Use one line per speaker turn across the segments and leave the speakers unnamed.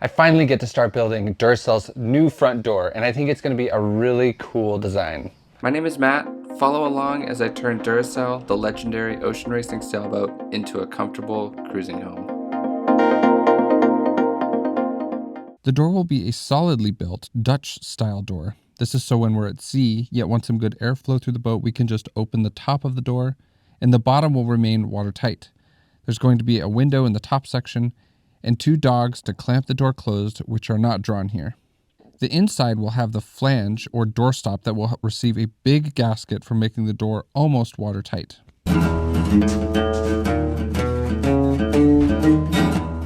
I finally get to start building Duracell's new front door, and I think it's going to be a really cool design. My name is Matt. Follow along as I turn Duracell, the legendary ocean racing sailboat, into a comfortable cruising home.
The door will be a solidly built Dutch-style door. This is so when we're at sea, yet want some good airflow through the boat, we can just open the top of the door, and the bottom will remain watertight. There's going to be a window in the top section, and 2 dogs to clamp the door closed, which are not drawn here. The inside will have the flange or doorstop that will receive a big gasket for making the door almost watertight.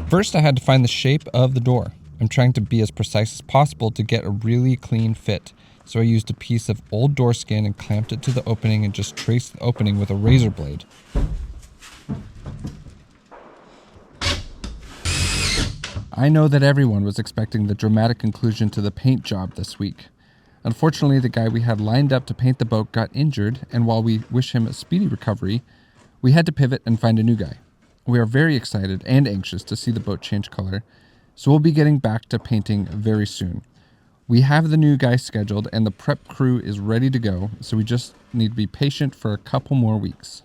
First, I had to find the shape of the door. I'm trying to be as precise as possible to get a really clean fit. So I used a piece of old door skin and clamped it to the opening and just traced the opening with a razor blade. I know that everyone was expecting the dramatic conclusion to the paint job this week. Unfortunately, the guy we had lined up to paint the boat got injured, and while we wish him a speedy recovery, we had to pivot and find a new guy. We are very excited and anxious to see the boat change color, so we'll be getting back to painting very soon. We have the new guy scheduled and the prep crew is ready to go, so we just need to be patient for a couple more weeks.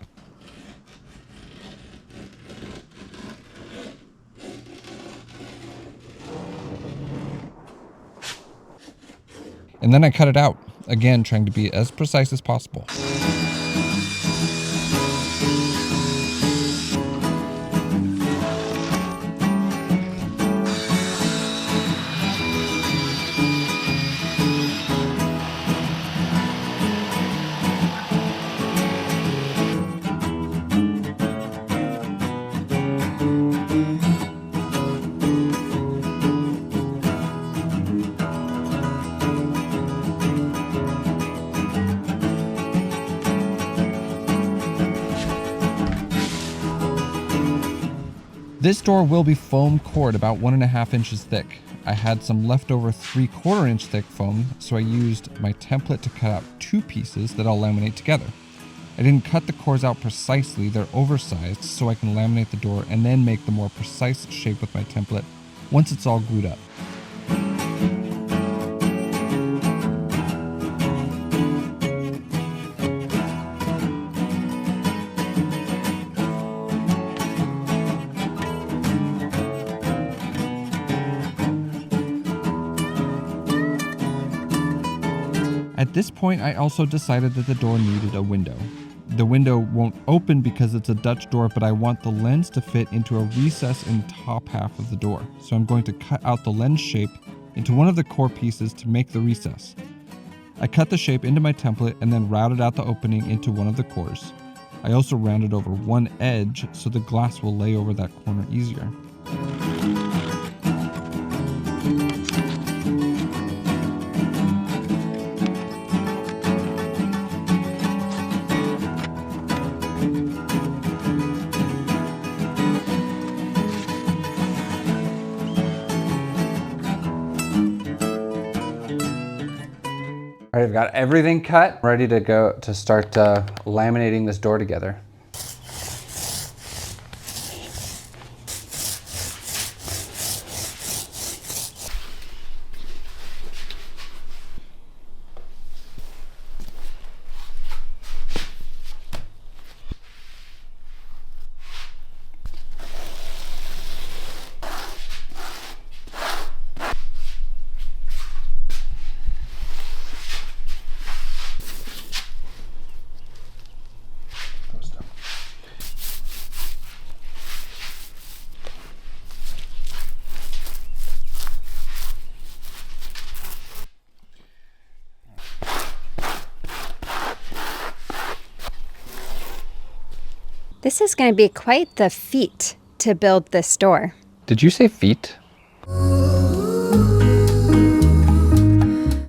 And then I cut it out, again trying to be as precise as possible. This door will be foam cored about 1.5 inches thick. I had some leftover 3/4 inch thick foam, so I used my template to cut out 2 pieces that I'll laminate together. I didn't cut the cores out precisely, they're oversized, so I can laminate the door and then make the more precise shape with my template once it's all glued up. At this point, I also decided that the door needed a window. The window won't open because it's a Dutch door, but I want the lens to fit into a recess in the top half of the door. So I'm going to cut out the lens shape into one of the core pieces to make the recess. I cut the shape into my template and then routed out the opening into one of the cores. I also rounded over one edge so the glass will lay over that corner easier.
All right, I've got everything cut, ready to go to start laminating this door together.
This is going to be quite the feat to build this door.
Did you say feet?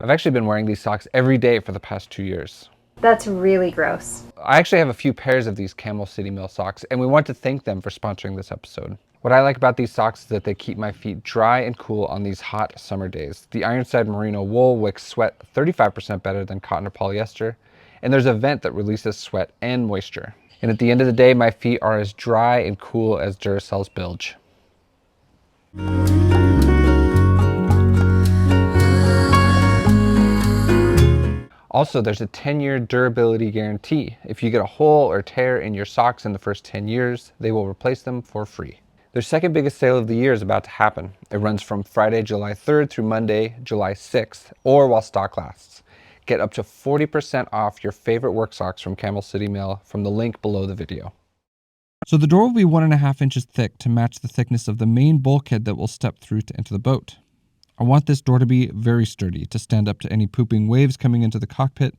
I've actually been wearing these socks every day for the past 2 years.
That's really gross.
I actually have a few pairs of these Camel City Mill socks, and we want to thank them for sponsoring this episode. What I like about these socks is that they keep my feet dry and cool on these hot summer days. The Ironside Merino wool wicks sweat 35% better than cotton or polyester, and there's a vent that releases sweat and moisture. And at the end of the day, my feet are as dry and cool as Duracell's bilge. Also, there's a 10-year durability guarantee. If you get a hole or tear in your socks in the first 10 years, they will replace them for free. Their second biggest sale of the year is about to happen. It runs from Friday, July 3rd through Monday, July 6th, or while stock lasts. Get up to 40% off your favorite work socks from Camel City Mail from the link below the video.
So the door will be 1.5 inches thick to match the thickness of the main bulkhead that we'll step through to enter the boat. I want this door to be very sturdy to stand up to any pooping waves coming into the cockpit,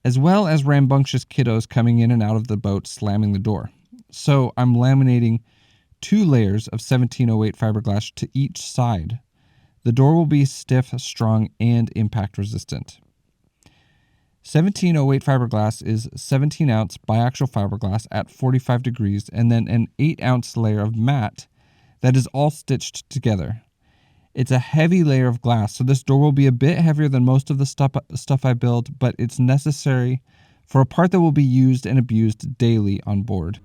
as well as rambunctious kiddos coming in and out of the boat slamming the door. So I'm laminating 2 layers of 1708 fiberglass to each side. The door will be stiff, strong, and impact resistant. 1708 fiberglass is 17-ounce biaxial fiberglass at 45 degrees and then an 8-ounce layer of mat that is all stitched together. It's a heavy layer of glass, so this door will be a bit heavier than most of the stuff I build, but it's necessary for a part that will be used and abused daily on board.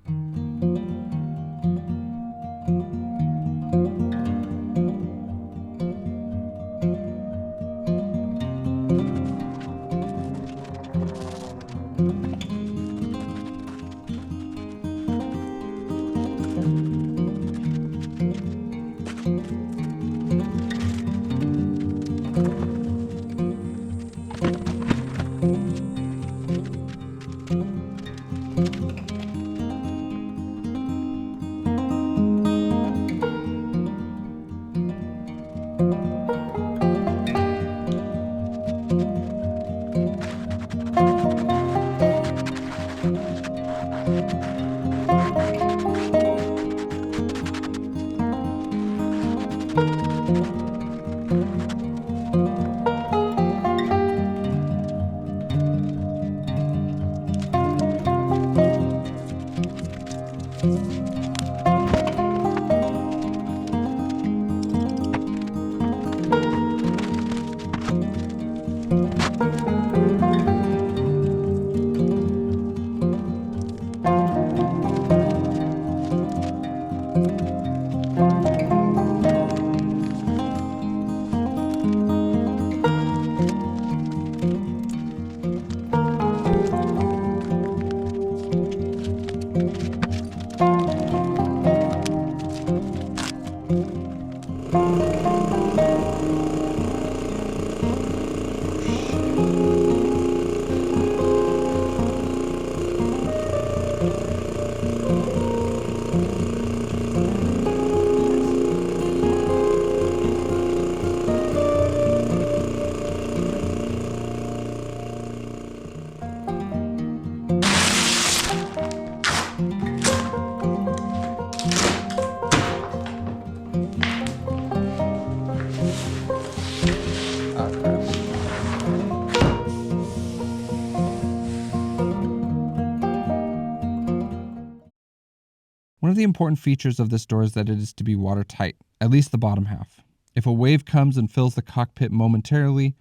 One of the important features of this door is that it is to be watertight, at least the bottom half. If a wave comes and fills the cockpit momentarily,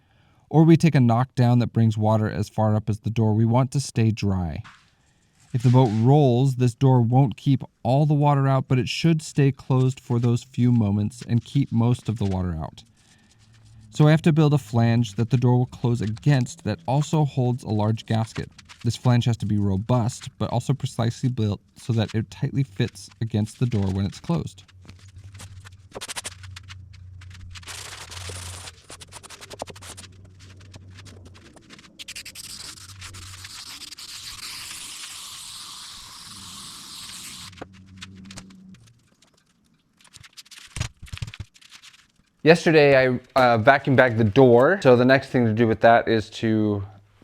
or we take a knockdown that brings water as far up as the door, we want to stay dry. If the boat rolls, this door won't keep all the water out, but it should stay closed for those few moments and keep most of the water out. So I have to build a flange that the door will close against that also holds a large gasket. This flange has to be robust, but also precisely built so that it tightly fits against the door when it's closed.
Yesterday I vacuum bagged the door, so the next thing to do with that is to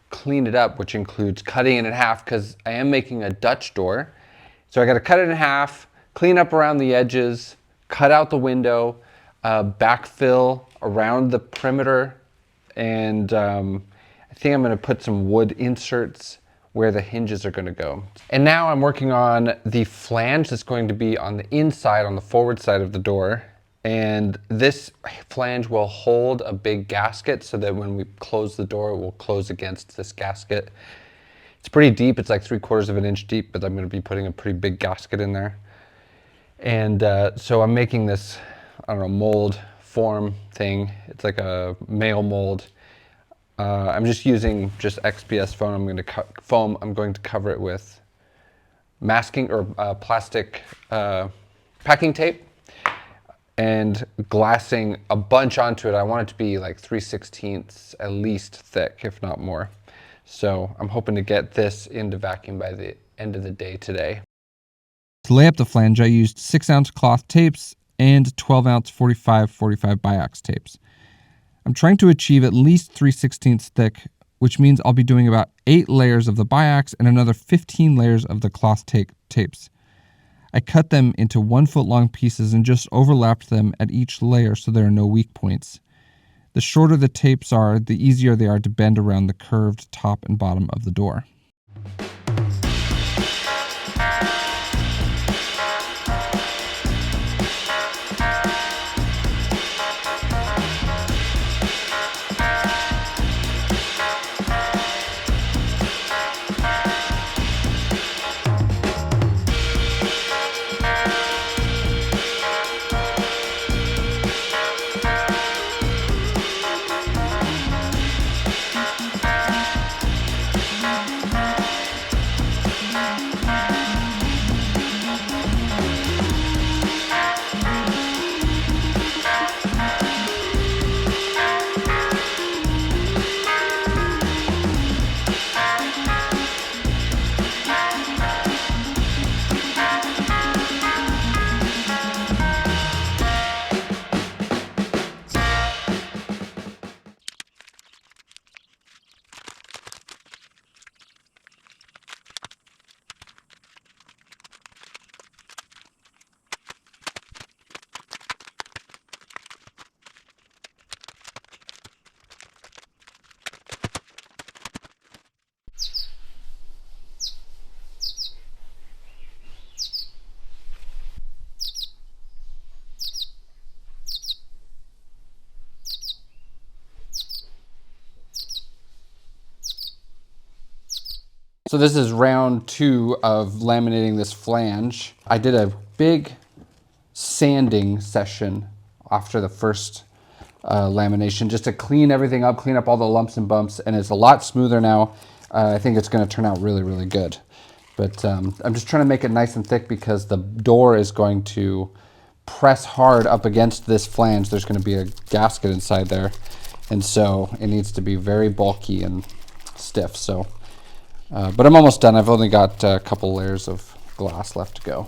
clean it up, which includes cutting it in half because I am making a Dutch door. So I got to cut it in half, clean up around the edges, cut out the window, backfill around the perimeter, and I think I'm going to put some wood inserts where the hinges are going to go. And now I'm working on the flange that's going to be on the inside, on the forward side of the door. And this flange will hold a big gasket so that when we close the door, it will close against this gasket. It's pretty deep. It's like 3/4 of an inch deep, but I'm going to be putting a pretty big gasket in there. And so I'm making this, I don't know, mold form thing. It's like a male mold. I'm just using just XPS foam. I'm going to cover it with masking or plastic packing tape and glassing a bunch onto it. I want it to be like 3/16 at least thick, if not more. So I'm hoping to get this into vacuum by the end of the day today.
To lay up the flange, I used 6-ounce cloth tapes and 12-ounce 45/45 biax tapes. I'm trying to achieve at least 3/16 thick, which means I'll be doing about 8 layers of the biax and another 15 layers of the cloth tapes. I cut them into 1-foot long pieces and just overlapped them at each layer so there are no weak points. The shorter the tapes are, the easier they are to bend around the curved top and bottom of the door.
So this is round 2 of laminating this flange. I did a big sanding session after the first lamination just to clean everything up, clean up all the lumps and bumps, and it's a lot smoother now. I think it's going to turn out really, really good. But I'm just trying to make it nice and thick because the door is going to press hard up against this flange. There's going to be a gasket inside there, and so it needs to be very bulky and stiff. So, but I'm almost done. I've only got a couple layers of glass left to go.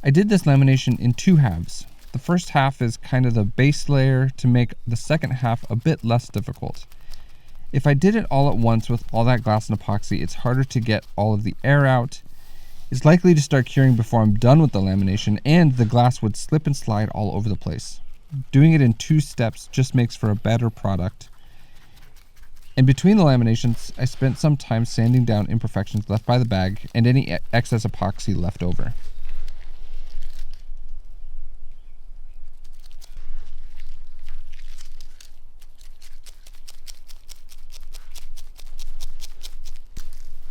I did this lamination in 2 halves. The first half is kind of the base layer to make the second half a bit less difficult. If I did it all at once with all that glass and epoxy, it's harder to get all of the air out. It's likely to start curing before I'm done with the lamination, and the glass would slip and slide all over the place. Doing it in 2 steps just makes for a better product. In between the laminations, I spent some time sanding down imperfections left by the bag and any excess epoxy left over.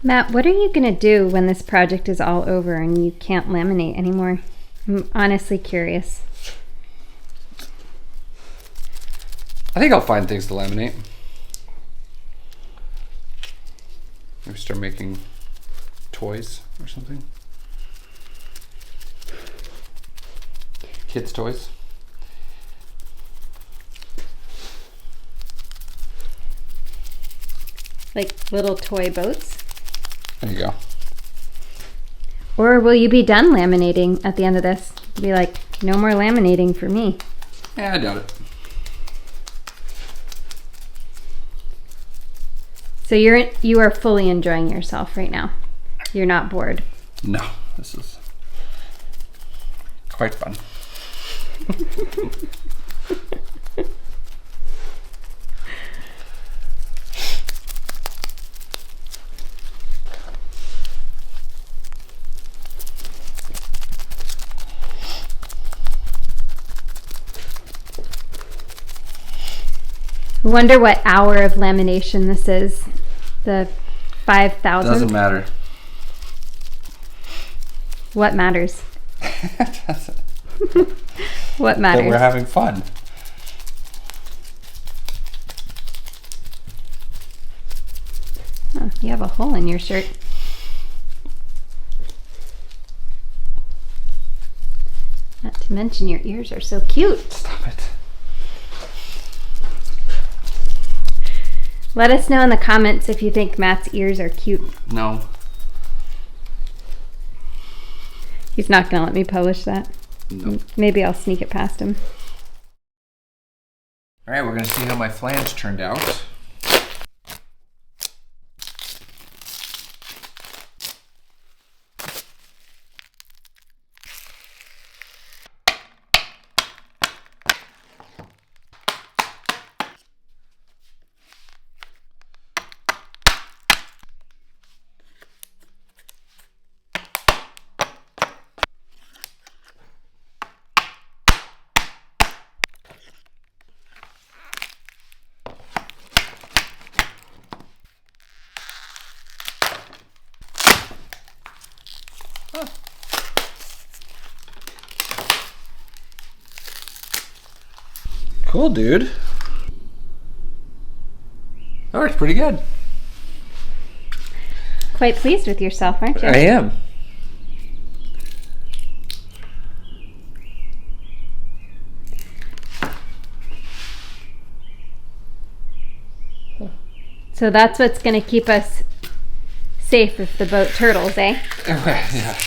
Matt, what are you going to do when this project is all over and you can't laminate anymore? I'm honestly curious.
I think I'll find things to laminate. Maybe start making toys or something. Kids' toys.
Like little toy boats?
There you go.
Or will you be done laminating at the end of this? Be like, no more laminating for me.
Yeah, I doubt it.
So you are fully enjoying yourself right now. You're not bored.
No, this is quite fun.
I wonder what hour of lamination this is. The 5,000?
Doesn't matter.
What matters? What matters?
That we're having fun.
Oh, you have a hole in your shirt. Not to mention your ears are so cute.
Stop it.
Let us know in the comments if you think Matt's ears are cute.
No.
He's not going to let me publish that.
No.
Maybe I'll sneak it past him.
All right, we're going to see how my flange turned out. Cool, dude. That works pretty good.
Quite pleased with yourself, aren't you?
I am.
So that's what's going to keep us safe if the boat turtles, eh?
Yeah.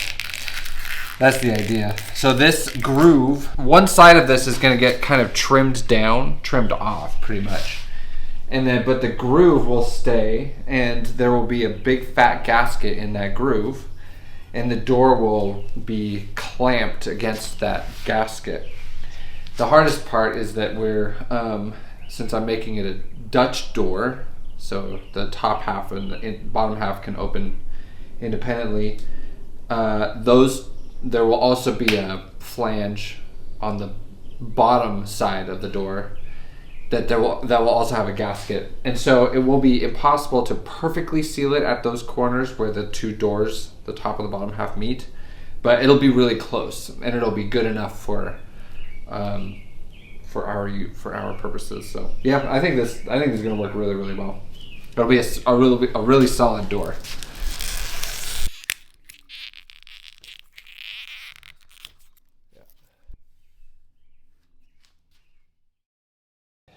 That's the idea. So this groove, one side of this is going to get kind of trimmed off pretty much. And then, but the groove will stay, and there will be a big fat gasket in that groove, and the door will be clamped against that gasket. The hardest part is that we're, since I'm making it a Dutch door, so the top half and the bottom half can open independently, there will also be a flange on the bottom side of the door that will also have a gasket, and so it will be impossible to perfectly seal it at those corners where the two doors, the top and the bottom half, meet. But it'll be really close, and it'll be good enough for our purposes. So yeah, I think this is going to work really, really well. It'll be a really solid door.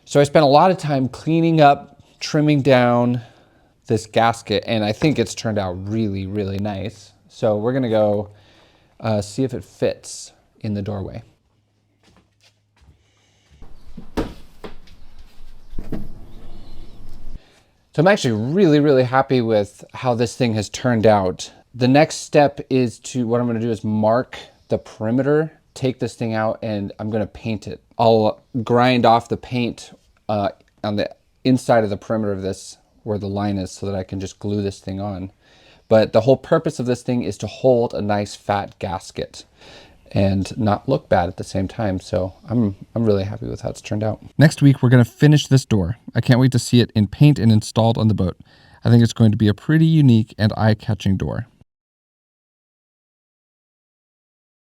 So I spent a lot of time cleaning up, trimming down this gasket, and I think it's turned out really, really nice. So we're gonna go see if it fits in the doorway. So I'm actually really, really happy with how this thing has turned out. The next step is what I'm gonna do is mark the perimeter, take this thing out, and I'm gonna paint it. I'll grind off the paint on the inside of the perimeter of this where the line is so that I can just glue this thing on. But the whole purpose of this thing is to hold a nice fat gasket and not look bad at the same time. So I'm really happy with how it's turned out.
Next week, we're going to finish this door. I can't wait to see it in paint and installed on the boat. I think it's going to be a pretty unique and eye-catching door.